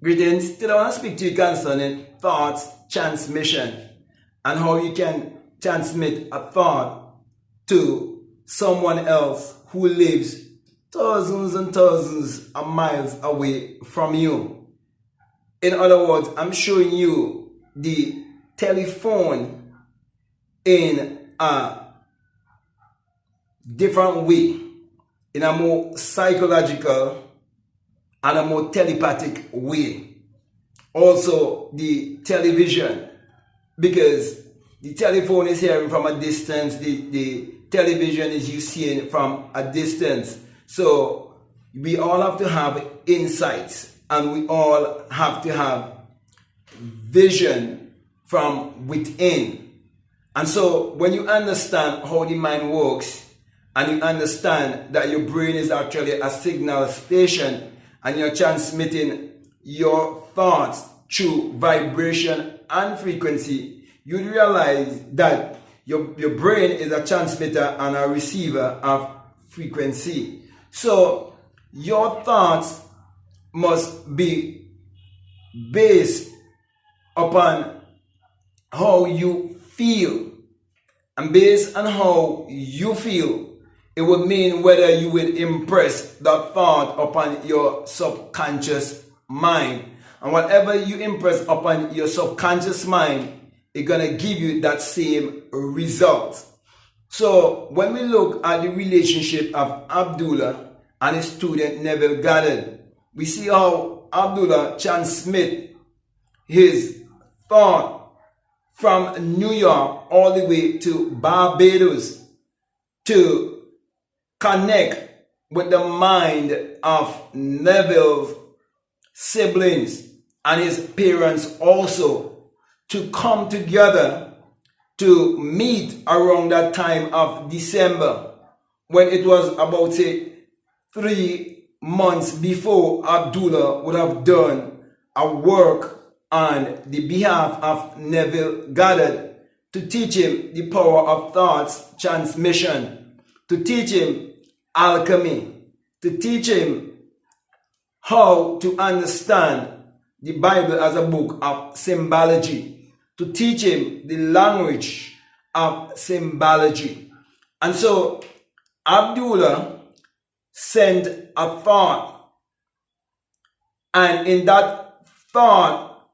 Greetings. Today I want to speak to you concerning thoughts transmission and how you can transmit a thought to someone else who lives thousands and thousands of miles away from you. In other words, I'm showing you the telephone in a different way, in a more psychological and a more telepathic way. Also the television, because the telephone is hearing from a distance, the television is you seeing from a distance. So we all have to have insights and we all have to have vision from within. And so when you understand how the mind works and you understand that your brain is actually a signal station and you're transmitting your thoughts through vibration and frequency, you realize that your brain is a transmitter and a receiver of frequency. So your thoughts must be based upon how you feel. And based on how you feel, it would mean whether you will impress that thought upon your subconscious mind. And whatever you impress upon your subconscious mind, it's going to give you that same result. So when we look at the relationship of Abdullah and his student Neville Goddard, we see how Abdullah transmit his thought from New York all the way to Barbados to connect with the mind of Neville's siblings and his parents also, to come together to meet around that time of December, when it was about 3 months before Abdullah would have done a work on the behalf of Neville Goddard to teach him the power of thoughts transmission, to teach him alchemy, to teach him how to understand the Bible as a book of symbology, to teach him the language of symbology. And so Abdullah sent a thought, and in that thought,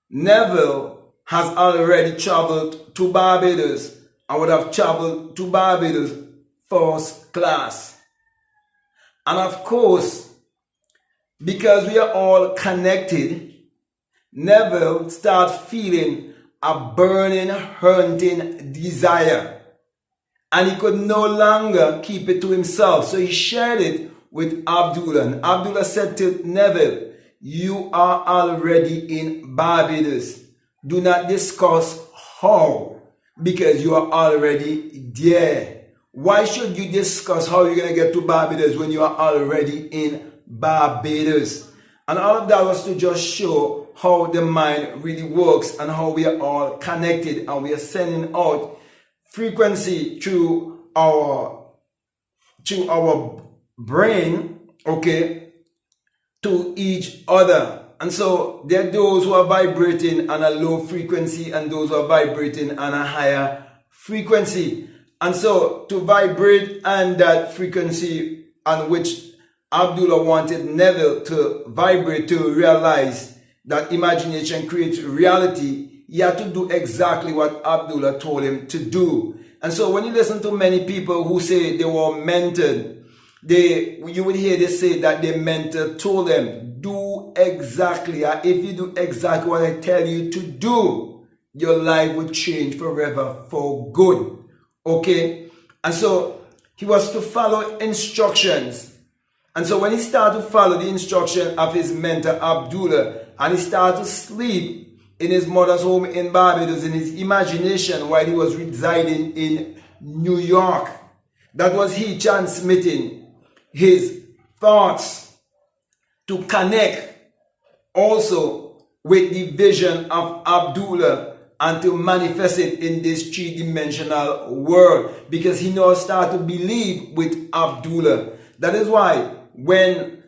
Neville has already traveled to Barbados and would have traveled to Barbados first class. And of course, because we are all connected, Neville started feeling a burning, haunting desire. And he could no longer keep it to himself. So he shared it with Abdullah. And Abdullah said to Neville, "You are already in Barbados. Do not discuss how, because you are already there. Why should you discuss how you're going to get to Barbados when you are already in Barbados?" And all of that was to just show how the mind really works and how we are all connected and we are sending out frequency through our brain, okay, to each other. And so there are those who are vibrating on a low frequency and those who are vibrating on a higher frequency. And so to vibrate on that frequency on which Abdullah wanted Neville to vibrate, to realize that imagination creates reality, he had to do exactly what Abdullah told him to do. And so when you listen to many people who say they were mentored, you would hear they say that their mentor told them, do exactly, if you do exactly what I tell you to do, your life would change forever for good. Okay, and so he was to follow instructions. And so when he started to follow the instruction of his mentor Abdullah, and he started to sleep in his mother's home in Barbados in his imagination while he was residing in New York, that was he transmitting his thoughts to connect also with the vision of Abdullah and to manifest it in this three-dimensional world, because he now started to believe with Abdullah. That is why when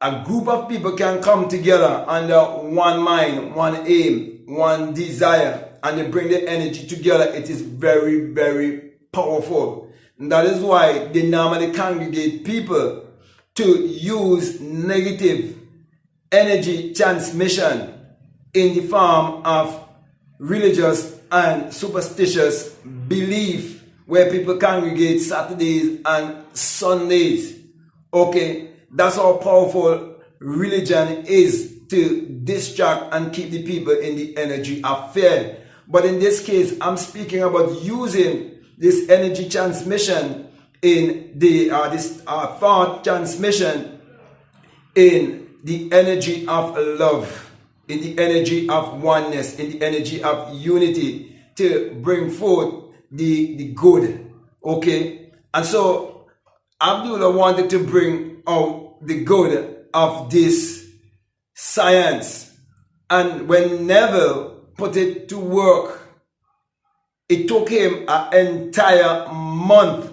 a group of people can come together under one mind, one aim, one desire, and they bring the energy together, it is very, very powerful. And that is why they normally congregate people to use negative energy transmission in the form of religious and superstitious belief, where people congregate Saturdays and Sundays. Okay, that's how powerful religion is to distract and keep the people in the energy of fear. But in this case, I'm speaking about using this energy transmission in the thought transmission in the energy of love, in the energy of oneness, in the energy of unity, to bring forth the good. Okay, and so Abdullah wanted to bring out the good of this science, and when Neville put it to work, it took him an entire month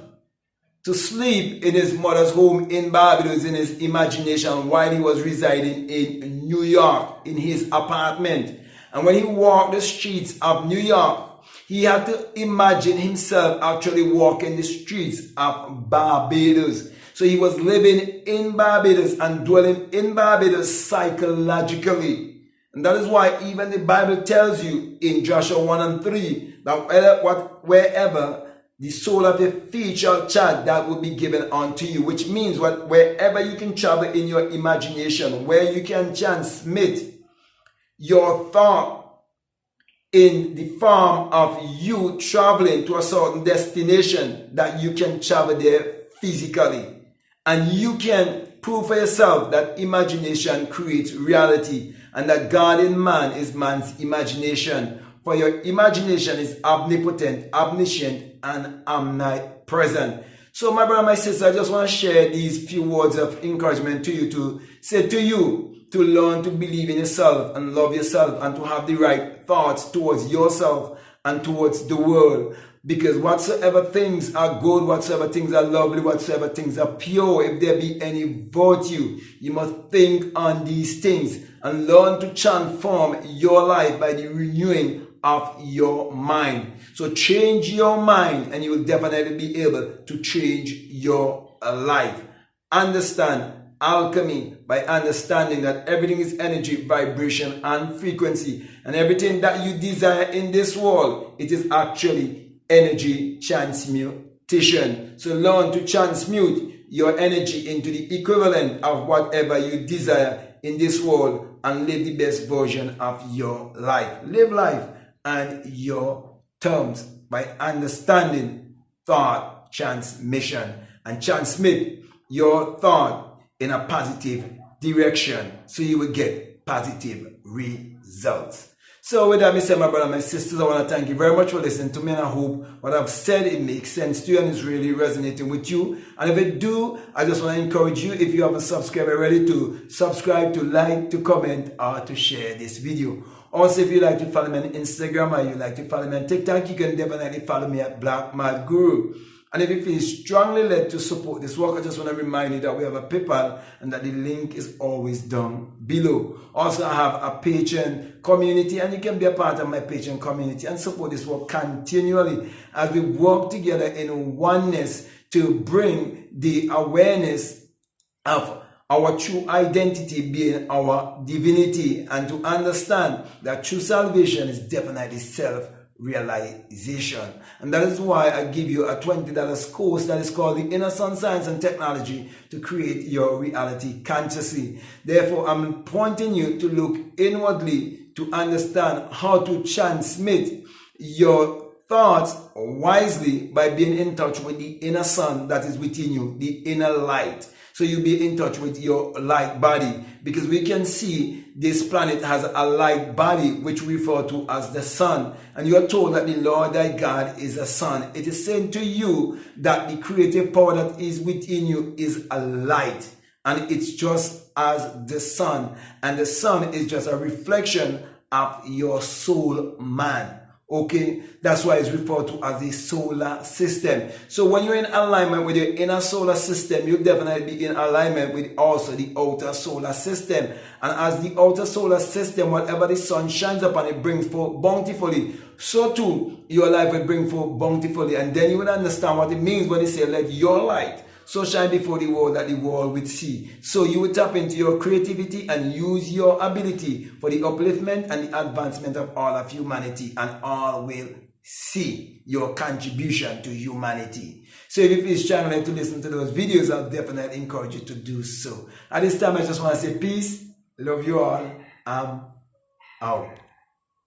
to sleep in his mother's home in Barbados, in his imagination, while he was residing in New York in his apartment. And when he walked the streets of New York, he had to imagine himself actually walking the streets of Barbados. So he was living in Barbados and dwelling in Barbados psychologically. And that is why even the Bible tells you in Joshua 1 and 3 that wherever the soul of your feet shall tread, that will be given unto you. Which means wherever you can travel in your imagination, where you can transmit your thought in the form of you traveling to a certain destination, that you can travel there physically. And you can prove for yourself that imagination creates reality, and that God in man is man's imagination. For your imagination is omnipotent, omniscient, and omnipresent. So my brother, my sister, I just want to share these few words of encouragement to you, to say to you to learn to believe in yourself and love yourself, and to have the right thoughts towards yourself and towards the world. Because whatsoever things are good, whatsoever things are lovely, whatsoever things are pure, if there be any virtue, you must think on these things and learn to transform your life by the renewing of your mind. So change your mind and you will definitely be able to change your life. Understand alchemy by understanding that everything is energy, vibration, and frequency. And everything that you desire in this world, it is actually energy transmutation. So learn to transmute your energy into the equivalent of whatever you desire in this world, and live the best version of your life. Live life on your terms by understanding thought transmission, and transmit your thought in a positive direction so you will get positive results. So with that, my brother, my sisters, I want to thank you very much for listening to me, and I hope what I've said, it makes sense to you and is really resonating with you. And if it do, I just want to encourage you, if you haven't subscribed already, to subscribe, to like, to comment, or to share this video. Also, if you like to follow me on Instagram or you like to follow me on TikTok, you can definitely follow me at Black Mad Guru. And if you feel strongly led to support this work, I just want to remind you that we have a PayPal and that the link is always down below. Also, I have a Patreon community, and you can be a part of my Patreon community and support this work continually as we work together in oneness to bring the awareness of our true identity being our divinity, and to understand that true salvation is definitely self-realization. And that is why I give you a $20 course that is called the Inner Sun Science and Technology to create your reality consciously. Therefore, I'm pointing you to look inwardly to understand how to transmit your thoughts wisely by being in touch with the inner sun that is within you, the inner light. So you'll be in touch with your light body, because we can see this planet has a light body which we refer to as the sun. And you are told that the Lord thy God is a sun. It is saying to you that the creative power that is within you is a light, and it's just as the sun. And the sun is just a reflection of your soul man. Okay, that's why it's referred to as the solar system. So when you're in alignment with your inner solar system, you'll definitely be in alignment with also the outer solar system. And as the outer solar system, whatever the sun shines upon, it brings forth bountifully. So too, your life will bring forth bountifully. And then you will understand what it means when they say, let your light so shine before the world that the world will see. So you will tap into your creativity and use your ability for the upliftment and the advancement of all of humanity, and all will see your contribution to humanity. So if you feel strongly to listen to those videos, I'll definitely encourage you to do so. At this time, I just want to say peace, love you all, I'm out.